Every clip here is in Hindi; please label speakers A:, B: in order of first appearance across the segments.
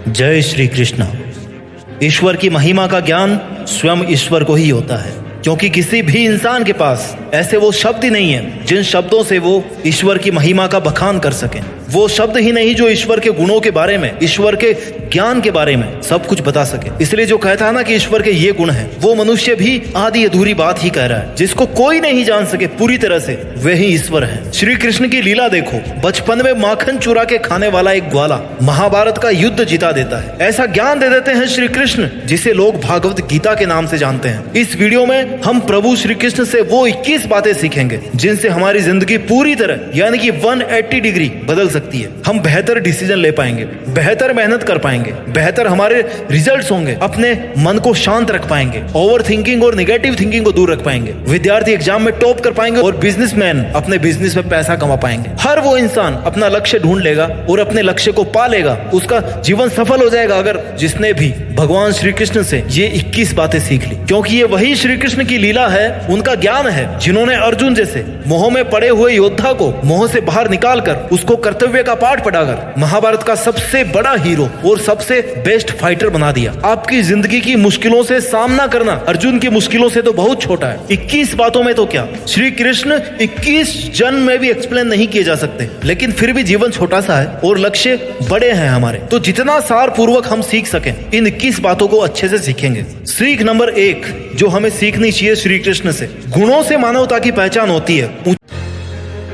A: जय श्री कृष्ण। ईश्वर की महिमा का ज्ञान स्वयं ईश्वर को ही होता है, क्योंकि किसी भी इंसान के पास ऐसे वो शब्द ही नहीं है जिन शब्दों से वो ईश्वर की महिमा का बखान कर सकें। वो शब्द ही नहीं जो ईश्वर के गुणों के बारे में, ईश्वर के ज्ञान के बारे में सब कुछ बता सके। इसलिए जो कहता है ना कि ईश्वर के ये गुण हैं, वो मनुष्य भी आधी अधूरी बात ही कह रहा है। जिसको कोई नहीं जान सके पूरी तरह से, वही ईश्वर है। श्री कृष्ण की लीला देखो। बचपन में माखन चुरा के खाने वाला एक ग्वाला महाभारत का युद्ध जिता देता है। ऐसा ज्ञान दे देते हैं श्री कृष्ण जिसे लोग भागवत गीता के नाम से जानते हैं। इस वीडियो में हम प्रभु श्री कृष्ण से वो 21 बातें सीखेंगे जिनसे हमारी जिंदगी पूरी तरह यानी कि 180 डिग्री बदल सकती है। हम बेहतर डिसीजन ले पाएंगे, बेहतर मेहनत कर पाएंगे, बेहतर हमारे रिजल्ट्स होंगे, अपने मन को शांत रख पाएंगे, ओवर थिंकिंग और नेगेटिव थिंकिंग को दूर रख पाएंगे, विद्यार्थी एग्जाम में टॉप कर पाएंगे और बिजनेसमैन अपने बिजनेस में पैसा कमा पाएंगे। हर वो इंसान अपना लक्ष्य ढूंढ लेगा और अपने लक्ष्य को पा लेगा। उसका जीवन सफल हो जाएगा अगर जिसने भी भगवान श्री कृष्ण से ये 21 बातें सीख ली, क्योंकि ये वही श्री कृष्ण की लीला है, उनका ज्ञान है, जिन्होंने अर्जुन जैसे मोह में पड़े हुए योद्धा को मोह से बाहर निकालकर उसको कर्तव्य का पाठ पढ़ाकर महाभारत का सबसे बड़ा हीरो और सबसे बेस्ट फाइटर बना दिया। आपकी जिंदगी की मुश्किलों से सामना करना अर्जुन की मुश्किलों से तो बहुत छोटा है। 21 बातों में तो क्या, श्री कृष्ण 21 जन्म में भी एक्सप्लेन नहीं किए जा सकते, लेकिन फिर भी जीवन छोटा सा है और लक्ष्य बड़े हैं हमारे। तो जितना सार पूर्वक हम सीख सकें, इन 21 बातों को अच्छे से सीखेंगे। सीख नंबर 1 जो हमें सीखनी चाहिए श्री कृष्ण से, गुणों से मानवता की पहचान होती है,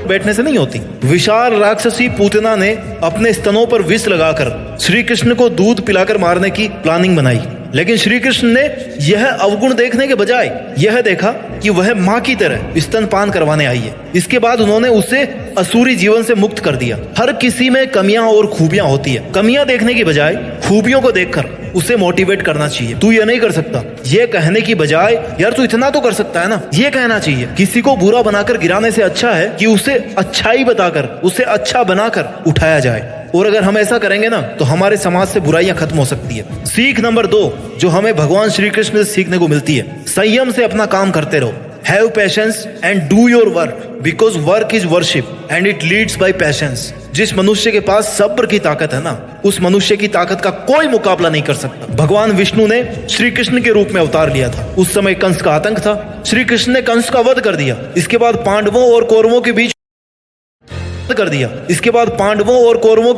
A: बैठने से नहीं होती। विशाल राक्षसी पूतना ने अपने स्तनों पर विष लगाकर श्री कृष्ण को दूध पिलाकर मारने की प्लानिंग बनाई, लेकिन श्री कृष्ण ने यह अवगुण देखने के बजाय यह देखा कि वह माँ की तरह स्तनपान करवाने आई है। इसके बाद उन्होंने उसे असुरी जीवन से मुक्त कर दिया। हर किसी में कमियां और खूबियां होती है। कमियां देखने की बजाय खूबियों को देखकर उसे मोटिवेट करना चाहिए। तू ये नहीं कर सकता, ये कहने की बजाय यार तू इतना तो कर सकता है ना, ये कहना चाहिए। किसी को बुरा बनाकर गिराने से अच्छा है कि उसे अच्छाई बताकर, उसे अच्छा बनाकर उठाया जाए। और अगर हम ऐसा करेंगे ना तो हमारे समाज से बुराइयां खत्म हो सकती है। सीख नंबर 2 जो हमें भगवान श्री कृष्ण से सीखने को मिलती है, संयम से अपना काम करते रहो। Have patience and do your work because work is worship and it leads by patience. जिस मनुष्य के पास सब्र की ताकत है ना, उस मनुष्य की ताकत का कोई मुकाबला नहीं कर सकता। भगवान विष्णु ने श्री कृष्ण के रूप में अवतार लिया था। उस समय कंस का आतंक था। श्री कृष्ण ने कंस का वध कर दिया। इसके बाद पांडवों और कौरवों के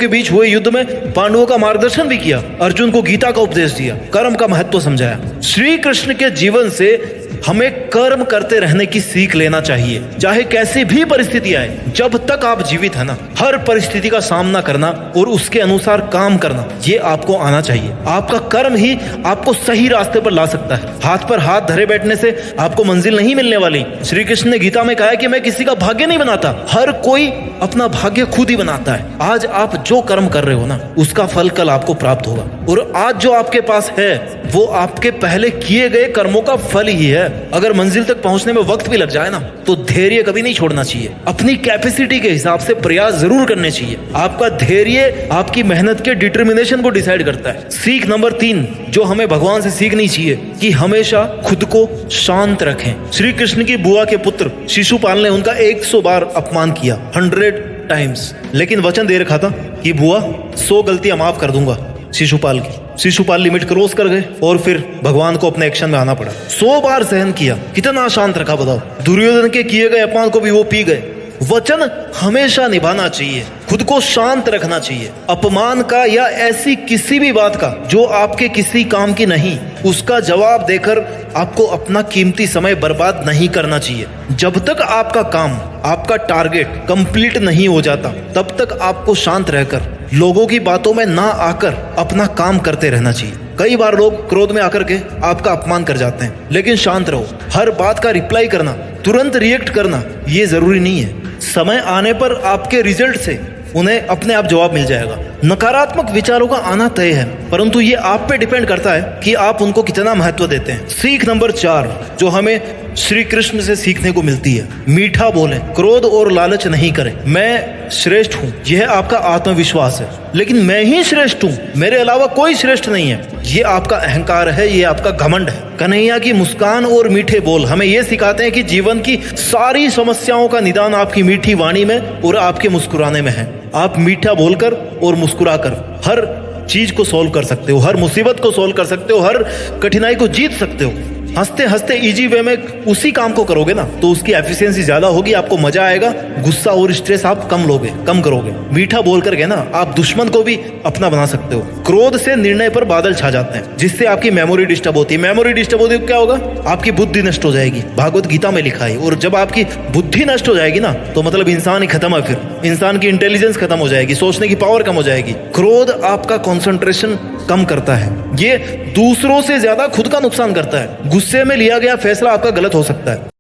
A: बीच हुए युद्ध में पांडवों का मार्गदर्शन भी किया। अर्जुन को गीता का उपदेश दिया, कर्म का महत्व समझाया। श्री कृष्ण के जीवन से हमें कर्म करते रहने की सीख लेना चाहिए, चाहे कैसी भी परिस्थिति आए। जब तक आप जीवित है ना, हर परिस्थिति का सामना करना और उसके अनुसार काम करना, ये आपको आना चाहिए। आपका कर्म ही आपको सही रास्ते पर ला सकता है। हाथ पर हाथ धरे बैठने से आपको मंजिल नहीं मिलने वाली। श्री कृष्ण ने गीता में कहा है कि मैं किसी का भाग्य नहीं बनाता, हर कोई अपना भाग्य खुद ही बनाता है। आज आप जो कर्म कर रहे हो ना, उसका फल कल आपको प्राप्त होगा। और आज जो आपके पास है वो आपके पहले किए गए कर्मों का फल ही है। अगर मंजिल तक पहुंचने में वक्त भी लग जाए ना, तो धैर्य कभी नहीं छोड़ना चाहिए। अपनी कैपेसिटी के हिसाब से प्रयास जरूर करने चाहिए। आपका धैर्य आपकी मेहनत के डिटर्मिनेशन को डिसाइड करता है। सीख नंबर 3 जो हमें भगवान से सीखनी चाहिए कि हमेशा खुद को शांत रखें। श्री कृष्ण की बुआ के पुत्र शिशुपाल ने उनका 100 बार अपमान किया, 100 टाइम्स, लेकिन वचन दे रखा था कि बुआ 100 गलतियां माफ कर दूंगा शिशुपाल की। शिशुपाल लिमिट क्रॉस कर गए और फिर भगवान को अपने एक्शन में आना पड़ा। 100 बार सहन किया, कितना शांत रखा बताओ। दुर्योधन के किए गए अपमान को भी वो पी गए। वचन हमेशा निभाना चाहिए, खुद को शांत रखना चाहिए। अपमान का या ऐसी किसी भी बात का जो आपके किसी काम की नहीं, उसका जवाब देकर आपको अपना कीमती समय बर्बाद नहीं करना चाहिए। जब तक आपका काम, आपका टारगेट कंप्लीट नहीं हो जाता, तब तक आपको शांत रहकर लोगों की बातों में ना आकर अपना काम करते रहना चाहिए। कई बार लोग क्रोध में आकर के आपका अपमान कर जाते हैं, लेकिन शांत रहो। हर बात का रिप्लाई करना, तुरंत रिएक्ट करना, ये जरूरी नहीं है। समय आने पर आपके रिजल्ट से उन्हें अपने आप जवाब मिल जाएगा। नकारात्मक विचारों का आना तय है, परंतु ये आप पे डिपेंड करता है कि आप उनको कितना महत्व देते हैं। सीख नंबर 4 जो हमें श्री कृष्ण से सीखने को मिलती है, मीठा बोलें, क्रोध और लालच नहीं करें। मैं श्रेष्ठ हूँ, यह आपका आत्मविश्वास है, लेकिन मैं ही श्रेष्ठ हूँ, मेरे अलावा कोई श्रेष्ठ नहीं है, ये आपका अहंकार है, ये आपका घमंड है। कन्हैया की मुस्कान और मीठे बोल हमें ये सिखाते हैं कि जीवन की सारी समस्याओं का निदान आपकी मीठी वाणी में और आपके मुस्कुराने में है। आप मीठा बोलकर और मुस्कुराकर हर चीज को सॉल्व कर सकते हो, हर मुसीबत को सॉल्व कर सकते हो, हर कठिनाई को जीत सकते हो। हंसते हंसते इजी वे में उसी काम को करोगे ना तो उसकी एफिशिएंसी ज्यादा होगी, आपको मजा आएगा, गुस्सा और स्ट्रेस आप कम करोगे। मीठा बोल करके ना आप दुश्मन को भी अपना बना सकते हो। क्रोध से निर्णय पर बादल छा जाते हैं, जिससे आपकी मेमोरी डिस्टर्ब होती है। मेमोरी डिस्टर्ब होती है क्या होगा? आपकी बुद्धि नष्ट हो जाएगी, भागवत गीता में लिखा है। और जब आपकी बुद्धि नष्ट हो जाएगी ना तो मतलब इंसान ही खत्म है, फिर इंसान की इंटेलिजेंस खत्म हो जाएगी, सोचने की पावर कम हो जाएगी। क्रोध आपका कंसंट्रेशन कम करता है, ये दूसरों से ज्यादा खुद का नुकसान करता है। गुस्से में लिया गया फैसला आपका गलत हो सकता है।